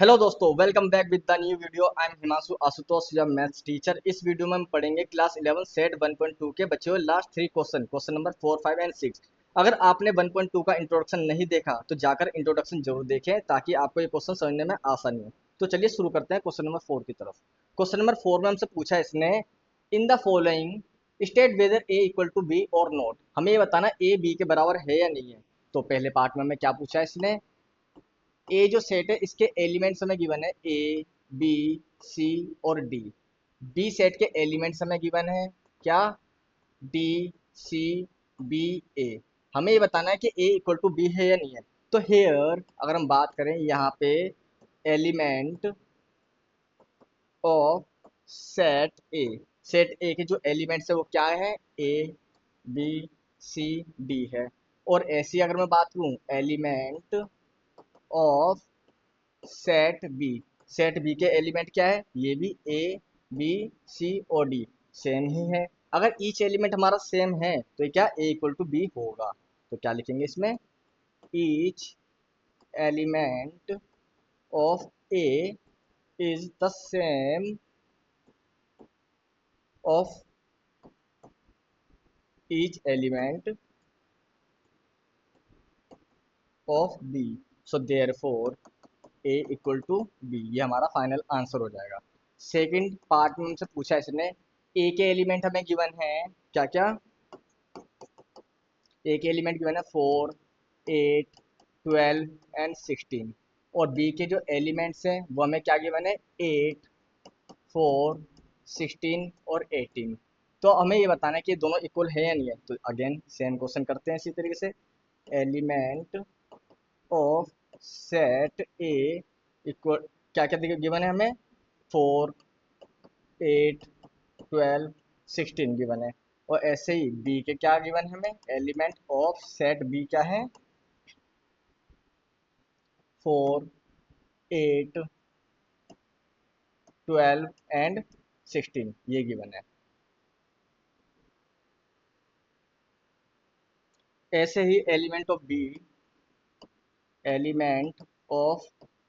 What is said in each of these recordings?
Hello दोस्तों, welcome back with the new video. I am Himanshu Ashutosh, your maths teacher. इस video में हम पढ़ेंगे क्लास 11 सेट 1.2 के बचे हुए लास्ट 3 क्वेश्चन नंबर 4, 5 एंड 6। अगर आपने 1.2 का इंट्रोडक्शन नहीं देखा तो जाकर इंट्रोडक्शन जरूर देखें ताकि आपको ये क्वेश्चन समझने में आसानी हो। तो चलिए शुरू करते हैं क्वेश्चन नंबर 4 की तरफ। क्वेश्चन नंबर 4 में हमसे पूछा है इसने, in the following state whether A equal to B और नॉट। हमें ये बताना ए बी के बराबर है या नहीं है। तो पहले पार्ट में हमें क्या पूछा है इसने, ए जो सेट है इसके एलिमेंट्स हमें गिवन है ए बी सी और डी। बी सेट के एलिमेंट्स हमें गिवन है क्या, डी सी बी ए। हमें ये बताना है कि ए इक्वल टू बी है या नहीं है। तो हेयर अगर हम बात करें यहाँ पे एलिमेंट ऑफ सेट ए के जो एलिमेंट्स है वो क्या है, ए बी सी डी है। और ऐसी अगर मैं बात करूँ एलिमेंट ऑफ सेट बी के एलिमेंट क्या है, ये भी ए बी सी और डी सेम ही है। अगर ईच एलिमेंट हमारा सेम है तो ये क्या ए इक्वल टू बी होगा। तो क्या लिखेंगे इसमें, each element of A is the same of each element of B, so therefore A equal to B. ये हमारा फाइनल आंसर हो जाएगा। सेकंड पार्ट में हमसे पूछा है इसने, ए के एलिमेंट हमें गिवन है क्या क्या, ए के एलिमेंट गिवन है 4, 8, 12 एंड 16। और बी के जो एलिमेंट्स हैं वो हमें क्या गिवन है, 8, 4, 16 और 18। तो हमें ये बताना है कि ये दोनों इक्वल है या नहीं है। तो अगेन सेम क्वेश्चन करते हैं इसी तरीके से, element of set A equal क्या क्या गिवन है हमें, 4, 8, 12, 16 गिवन है। और ऐसे ही बी के क्या गिवन है हमें, एलिमेंट ऑफ सेट बी क्या है, 4, 8, 12 एंड 16 ये गिवन है। ऐसे ही एलिमेंट ऑफ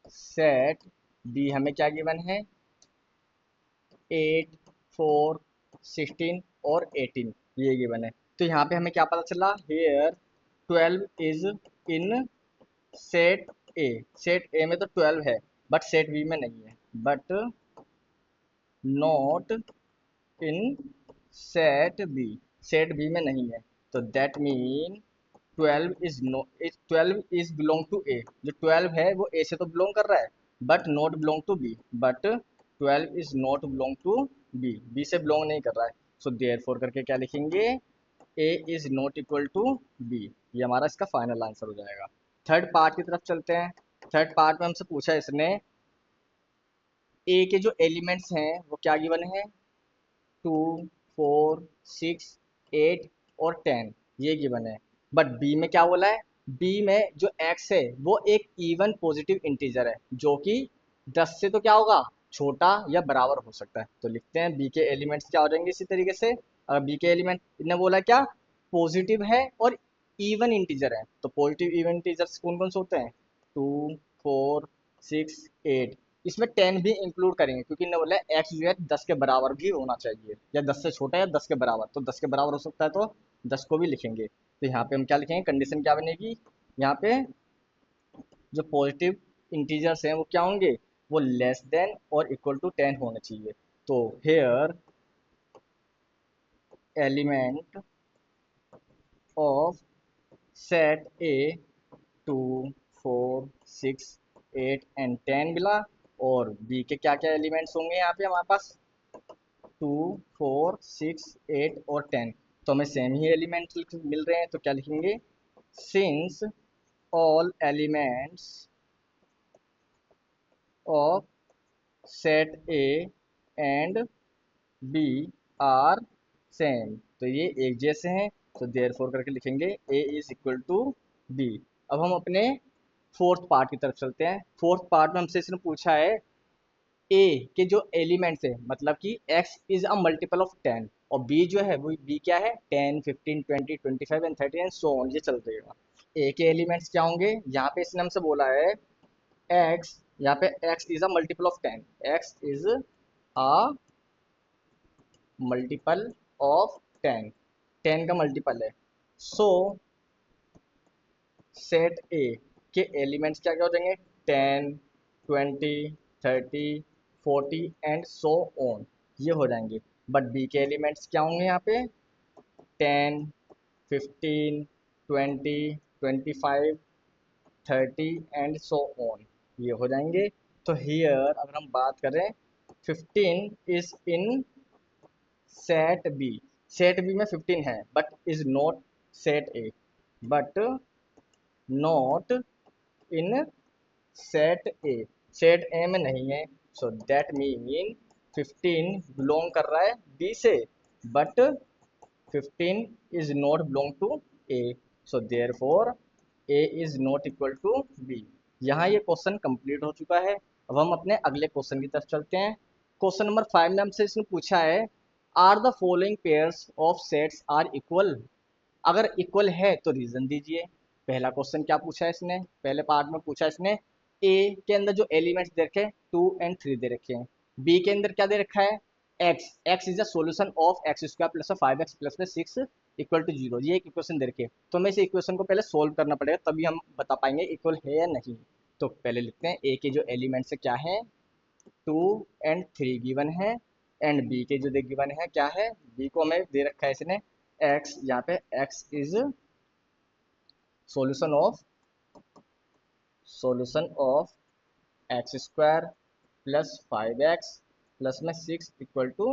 सेट बी हमें क्या गिवन है, 8, 4, 16 और 18 ये गिवन है। तो यहाँ पे हमें क्या पता चला, here 12 is in set A में तो 12 है बट सेट बी में नहीं है, but not in set B में नहीं है। तो that mean 12 is no is 12 is belong to A. जो 12 है वो ए से तो बिलोंग कर रहा है but not belong to B, but 12 is not belong to B से बिलोंग नहीं कर रहा है। सो देयरफॉर करके क्या लिखेंगे, A is not equal to B. ये हमारा इसका फाइनल आंसर हो जाएगा। थर्ड पार्ट की तरफ चलते हैं। थर्ड पार्ट में हमसे पूछा है इसने, ए के जो एलिमेंट्स हैं वो क्या गिवन है, 2, 4, 6, 8 और 10 ये गिवन है। बट बी में क्या बोला है, बी में जो एक्स है वो एक इवन पॉजिटिव इंटीजर है जो कि 10 से तो क्या होगा, छोटा या बराबर हो सकता है। तो लिखते हैं बी के एलिमेंट्स क्या हो जाएंगे इसी तरीके से। अगर बी के एलिमेंट इन्हें बोला क्या, पॉजिटिव है और इवन इंटीजर है। तो पॉजिटिव इवन इंटीजर्स कौन कौन से होते हैं, 2, 4, 6, 8। इसमें 10 भी इंक्लूड करेंगे क्योंकि इन्होंने बोला है एक्स जो है 10 के बराबर भी होना चाहिए, या 10 से छोटा या 10 के बराबर। तो 10 के बराबर हो सकता है तो 10 को भी लिखेंगे। तो यहाँ पे हम क्या लिखेंगे, कंडीशन क्या बनेगी, यहाँ पे जो पॉजिटिव इंटीजर्स हैं वो क्या होंगे, वो लेस देन और इक्वल टू 10 होने चाहिए। तो here element of set A 2, 4, 6, 8 and 10 मिला। और बी के क्या क्या एलिमेंट्स होंगे यहाँ पे हमारे पास, 2, 4, 6, 8 और 10। तो हमें सेम ही एलिमेंट्स मिल रहे हैं। तो क्या लिखेंगे, since all elements of set A and B are same, तो ये एक जैसे हैं। तो देयरफॉर करके लिखेंगे A is equal to B. अब हम अपने फोर्थ पार्ट की तरफ चलते हैं। फोर्थ पार्ट में हमसे इसने पूछा है, ए के जो एलिमेंट्स है मतलब कि x is a multiple of 10, और b जो है वो b क्या है, 10, 15, 20, 25 एंड 30 एंड सो ऑन, ये चलते रहेगा। ए के एलिमेंट्स क्या होंगे, यहाँ पे इसने हमसे बोला है x यहाँ पे x is a multiple of 10, x is a multiple of 10, 10 का मल्टीपल है। सो सेट ए के एलिमेंट्स क्या क्या हो जाएंगे, 10, 20, 30, 40 एंड सो ऑन, ये हो जाएंगे। बट बी के एलिमेंट्स क्या होंगे यहाँ पे, 10, 15, 20, 25, 30 एंड सो ऑन, ये हो जाएंगे। तो हियर अगर हम बात करें, 15 is in set B, set B में 15 है but is not set A, but not in set A, set A में नहीं है। सो दैट मीन 15 बिलोंग कर रहा है बी से, but 15 is not belong to A, so therefore A is not equal to B. यहाँ ये question complete हो चुका है। अब हम अपने अगले क्वेश्चन की तरफ चलते हैं। क्वेश्चन नंबर 5 में हमसे इसने पूछा है, are the following pairs of sets are equal, अगर इक्वल है तो रीजन दीजिए। पहला क्वेश्चन क्या पूछा है इसने, पहले पार्ट में पूछा है इसने, ए के अंदर जो एलिमेंट्स दे रखे हैं 2 एंड 3 दे रखे हैं, बी के अंदर क्या दे रखा है, x, x is a solution of x square plus 5x plus में 6 इक्वल टू 0, ये एक इक्वेशन दे रखे, तो हमें इस इक्वेशन को पहले सोल्व करना पड़ेगा, तभी हम बता पाएंगे इक्वल है या नहीं। तो पहले लिखते हैं ए के जो एलिमेंट्स है क्या है, 2 एंड 3 गिवन है, एंड बी के जो दे गिवन है क्या है, बी को हमें दे रखा है इसने एक्स, यहाँ पे x is solution of x square plus 5x plus में 6 इक्वल टू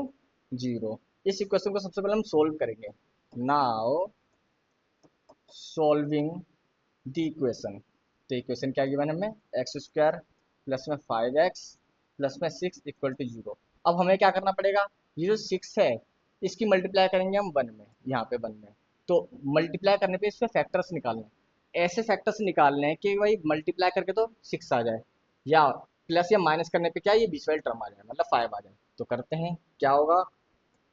0। इस इक्वेशन को सबसे पहले हम सोल्व करेंगे। नाउ सॉल्विंग द इक्वेशन, तो इक्वेशन क्या गिवन है हमें, एक्स स्क्वायर प्लस में 5x प्लस में 6 इक्वल टू 0। अब हमें क्या करना पड़ेगा, ये जो 6 है इसकी मल्टीप्लाई करेंगे हम 1 में, यहाँ पे 1 में, तो मल्टीप्लाई करने पे इसके फैक्टर्स निकालने हैं। ऐसे फैक्टर्स निकालने हैं कि भाई मल्टीप्लाई करके तो 6 आ जाए, या प्लस या माइनस करने पे क्या ये बीच वाली टर्म आ जाए, मतलब 5 आ जाए। तो करते हैं, क्या होगा,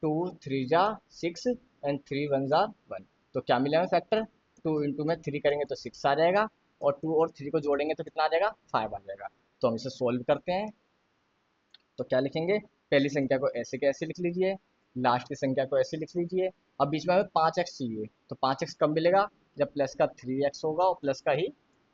2 3 जा 6 एंड 3 1 जा 1, तो क्या मिला हमें फैक्टर, 2 इंटू में 3 करेंगे तो 6 आ जाएगा, और 2 और 3 को जोड़ेंगे तो कितना आ जाएगा, 5 आ जाएगा। तो हम इसे सोल्व करते हैं। तो क्या लिखेंगे, पहली संख्या को ऐसे के ऐसे लिख लीजिए, लास्ट की संख्या को ऐसे लिख लीजिए। अब बीच में हमें 5x चाहिए, तो 5x कब मिलेगा, जब प्लस का 3x होगा और प्लस का ही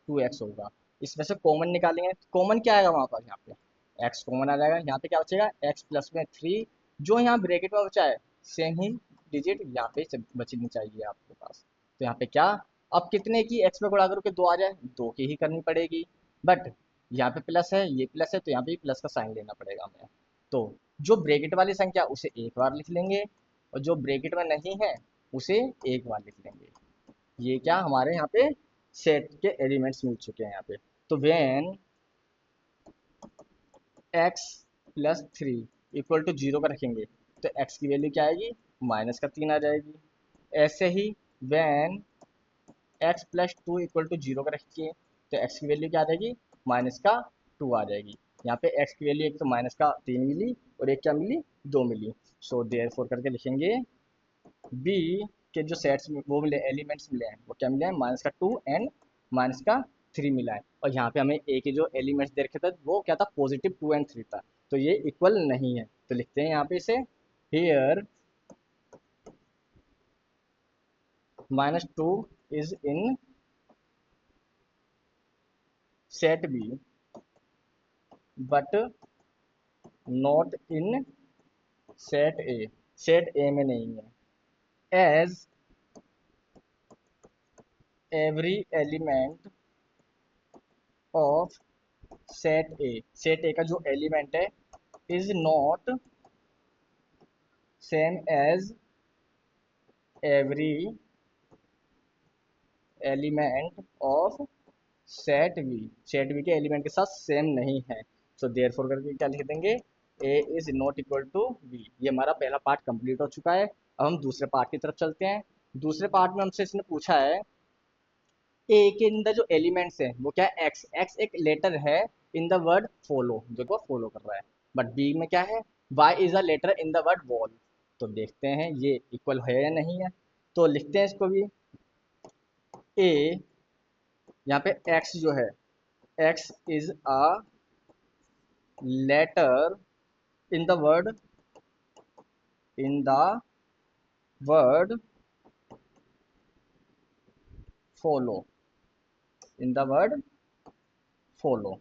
2x होगा। इसमें से कॉमन निकालेंगे, कॉमन क्या आएगा वहाँ पर, यहाँ पे x कॉमन आ जाएगा, यहाँ पे क्या बचेगा, x प्लस में 3, जो यहाँ ब्रैकेट में बचा है सेम ही डिजिट यहाँ पे बचनी चाहिए आपके पास। तो यहाँ पे क्या, अब कितने की x में गुणा करो कि 2 आ जाए, 2 की ही करनी पड़ेगी, बट यहाँ पे प्लस है, ये प्लस है, तो यहाँ पे प्लस का साइन लेना पड़ेगा हमें। तो जो ब्रैकेट वाली संख्या उसे एक बार लिख लेंगे, और जो ब्रैकेट में नहीं है उसे एक बार लिख लेंगे। ये क्या हमारे यहाँ पे सेट के एलिमेंट्स मिल चुके हैं यहाँ पे। तो when x plus 3 equal to 0 का रखेंगे, तो एक्स की वैल्यू क्या आएगी, -3 आ जाएगी। ऐसे ही when x plus 2 equal to 0 का रखिए, तो एक्स की वैल्यू क्या आ जाएगी, -2 आ जाएगी। यहाँ पे एक्स की वैल्यू एक तो -3 मिली और एक क्या मिली, 2 मिली। सो देयरफॉर करके लिखेंगे, बी के जो सेट्स वो मिले, एलिमेंट्स मिले हैं, वो क्या मिले हैं, -2 एंड -3 मिला है। और यहाँ पे हमें ए के जो एलिमेंट्स दे रखे थे वो क्या था, +2 एंड 3 था, तो ये इक्वल नहीं है। तो लिखते हैं यहाँ पे इसे, here -2 is in set B but not in set A, set A में नहीं है, as every element of set A, set A का जो एलिमेंट है is not same as every element of set B, set B के element के साथ same नहीं है। सो देयरफॉर करके क्या लिख देंगे, A is not equal to B. ये हमारा पहला पार्ट कंप्लीट हो चुका है। अब हम दूसरे पार्ट की तरफ चलते हैं। दूसरे पार्ट में हमसे इसने पूछा है, ए के अंदर जो एलिमेंट्स हैं वो क्या है, एक्स, एक्स एक लेटर है इन द वर्ड फॉलो, जो को फॉलो कर रहा है, बट बी में क्या है, Y is a letter in the word wall. तो देखते हैं ये इक्वल है या नहीं है। तो लिखते हैं इसको भी, ए, यहाँ पे एक्स जो है, X is a letter in the word in the word follow in the word follow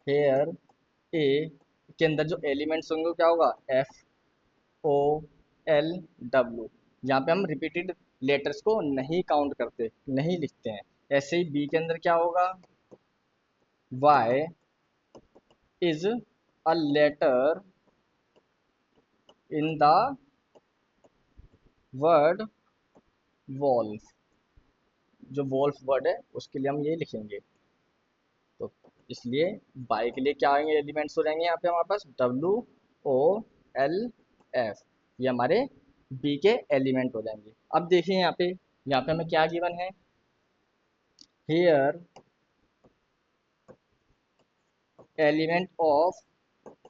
here a के अंदर जो एलिमेंट्स होंगे वो क्या होगा एफ ओ एल डब्ल्यू। यहाँ पे हम रिपीटेड लेटर्स को नहीं काउंट करते, नहीं लिखते हैं। ऐसे ही बी के अंदर क्या होगा Y is a letter in the word wolf. जो वॉल्फ वर्ड है उसके लिए हम ये लिखेंगे, तो इसलिए बाई के लिए क्या आएंगे एलिमेंट्स हो जाएंगे यहाँ पे हमारे पास डब्ल्यू ओ एल एफ। ये हमारे बी के एलिमेंट हो जाएंगे। अब देखिए यहाँ पे हमें क्या गिवन है हियर एलिमेंट ऑफ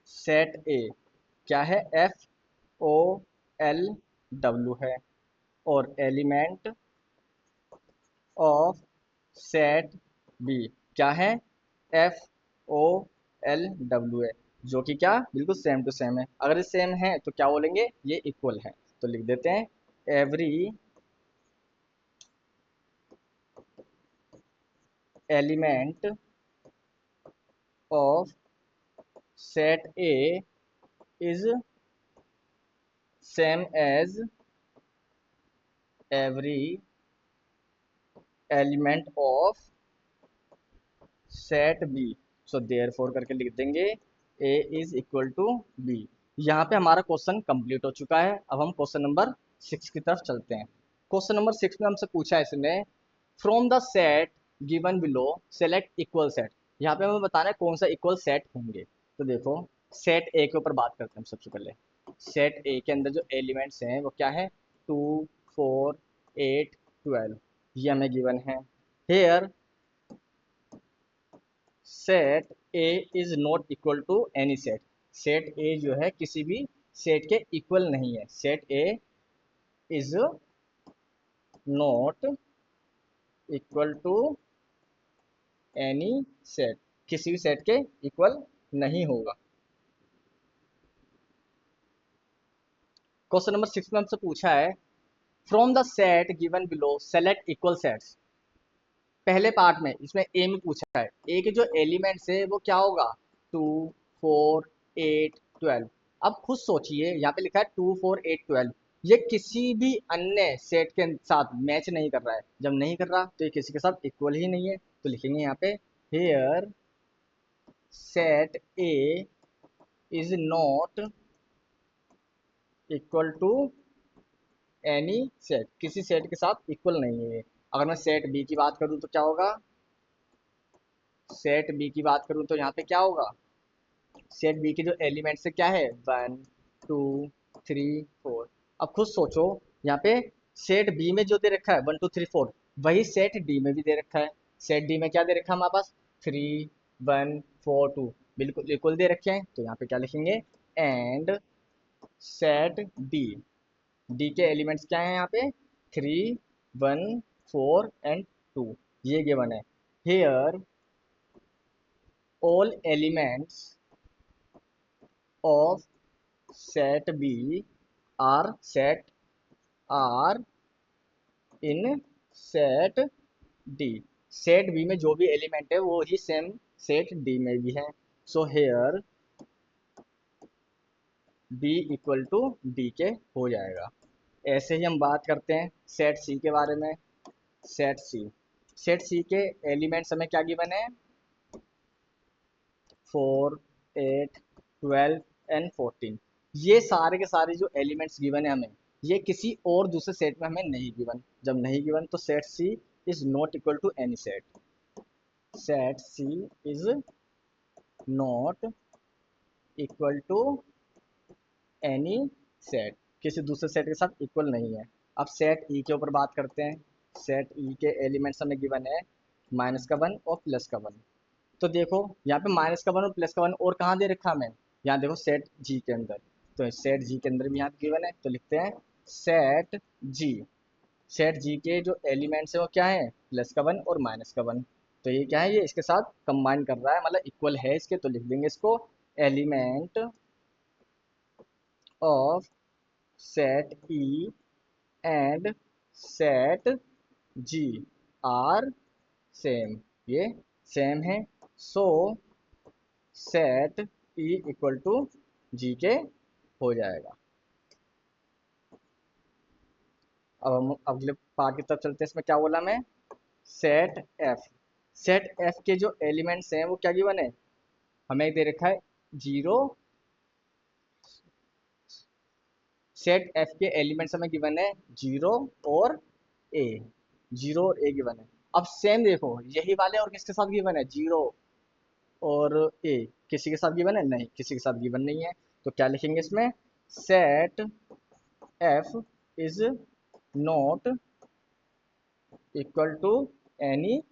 सेट ए क्या है एफ ओ एल डब्ल्यू है, और एलिमेंट ऑफ सेट बी क्या है एफ ओ एल डब्ल्यू है, जो कि क्या बिल्कुल सेम टू सेम है। अगर ये सेम है तो क्या बोलेंगे ये इक्वल है, तो लिख देते हैं every element of set A is same as every element of set B. So therefore करके लिख देंगे A is equal to B. यहाँ पे हमारा क्वेश्चन कंप्लीट हो चुका है। अब हम क्वेश्चन नंबर 6 की तरफ चलते हैं। क्वेश्चन नंबर 6 में हमसे पूछा है इसने from the set given below select equal set. यहाँ पे हमें बताना है कौन सा इक्वल सेट होंगे। तो देखो सेट ए के ऊपर बात करते हैं हम सबसे पहले। सेट ए के अंदर जो एलिमेंट्स हैं वो क्या है 2 4 8 12, ये हमें गिवन है। Here set A is not equal to any set. Set A जो है किसी भी सेट के इक्वल नहीं है। Set A is not equal to any set, किसी भी सेट के इक्वल नहीं होगा। क्वेश्चन नंबर 6 में हमसे पूछा है from the set given below select equal sets. पहले पार्ट में इसमें ए में पूछा है ए के जो एलिमेंट्स है वो क्या होगा 2 4 8 12। अब खुद सोचिए यहाँ पे लिखा है 2 4 8 12, ये किसी भी अन्य सेट के साथ मैच नहीं कर रहा है। जब नहीं कर रहा तो ये किसी के साथ इक्वल ही नहीं है, तो लिखेंगे यहाँ पे here set A is not equal to any set, किसी सेट के साथ इक्वल नहीं है। अगर मैं सेट बी की बात करूँ तो क्या होगा, सेट बी की बात करूँ तो यहाँ पे क्या होगा सेट बी के जो एलिमेंट्स है क्या है 1 2 3 4। अब खुद सोचो यहाँ पे सेट बी में जो दे रखा है 1 2 3 4 वही सेट डी में भी दे रखा है। सेट डी में क्या दे रखा है हमारे पास 3 1 4 2, बिल्कुल इक्वल दे रखे हैं। तो यहाँ पे क्या लिखेंगे एंड सेट डी, डी के एलिमेंट्स क्या हैं यहाँ पे 3 1 4 एंड 2, ये गिवन है। Here all elements of set B are in set D. Set B में जो भी एलिमेंट है वो ही सेम सेट डी में भी है। So here B equal to D के हो जाएगा। ऐसे ही हम बात करते हैं सेट सी के बारे में। सेट सी, सेट सी के एलिमेंट्स हमें क्या गिवन है 4 8 12 एंड 14। ये सारे के सारे जो एलिमेंट्स गिवन है हमें ये किसी और दूसरे सेट में हमें नहीं गिवन। जब नहीं गिवन तो set C is not equal to any set. Set C is not equal to any set, किसी दूसरे सेट के साथ इक्वल नहीं है। अब सेट ई के ऊपर बात करते हैं। सेट ई के एलिमेंट्स हमें गिवन है माइनस का 1 और प्लस का 1। तो देखो यहाँ पे माइनस का 1 और प्लस का 1 और कहाँ दे रखा हमें, यहाँ देखो सेट जी के अंदर। तो सेट जी के अंदर भी यहाँ गिवन है, तो लिखते हैं सेट जी। सेट जी के जो एलिमेंट्स है वो क्या है प्लस का 1 और माइनस का 1। तो ये क्या है ये इसके साथ कंबाइन कर रहा है, मतलब इक्वल है इसके, तो लिख देंगे इसको element of set E and set G are same, ये सेम है, so set E equal to G के हो जाएगा। अब हम अगले पार्ट की तरफ चलते हैं। इसमें क्या बोला मैं, सेट एफ, सेट एफ के जो एलिमेंट्स हैं वो क्या गिवन है, हमें दे रखा है जीरो, सेट एफ के एलिमेंट्स हमें गिवन है जीरो और ए, जीरो और ए गिवन है। अब सेम देखो यही वाले और किसके साथ गिवन है, जीरो और ए किसी के साथ गिवन है, नहीं किसी के साथ गिवन नहीं है। तो क्या लिखेंगे इसमें, set F is not equal to any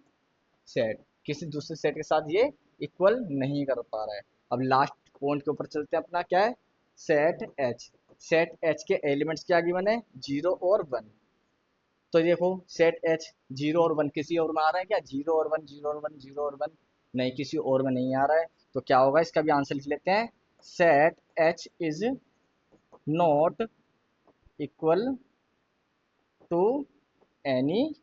set, किसी दूसरे सेट के साथ ये इक्वल नहीं कर पा रहा है। अब लास्ट पॉइंट के ऊपर चलते हैं, अपना क्या है, सेट एच, सेट एच के एलिमेंट्स क्या गिवन है, जीरो और वन। तो देखो सेट एच जीरो और वन किसी और में आ रहा है क्या, जीरो और वन, जीरो और वन, जीरो और वन, नहीं किसी और में नहीं आ रहा है। तो क्या होगा, इसका भी आंसर लिख लेते हैं, set H is not equal to any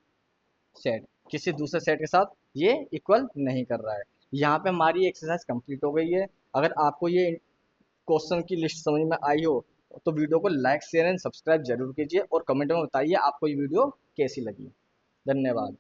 set, किसी दूसरे सेट के साथ ये इक्वल नहीं कर रहा है। यहाँ पे हमारी एक्सरसाइज कंप्लीट हो गई है। अगर आपको ये क्वेश्चन की लिस्ट समझ में आई हो तो वीडियो को लाइक शेयर एंड सब्सक्राइब जरूर कीजिए और कमेंट में बताइए आपको ये वीडियो कैसी लगी। धन्यवाद।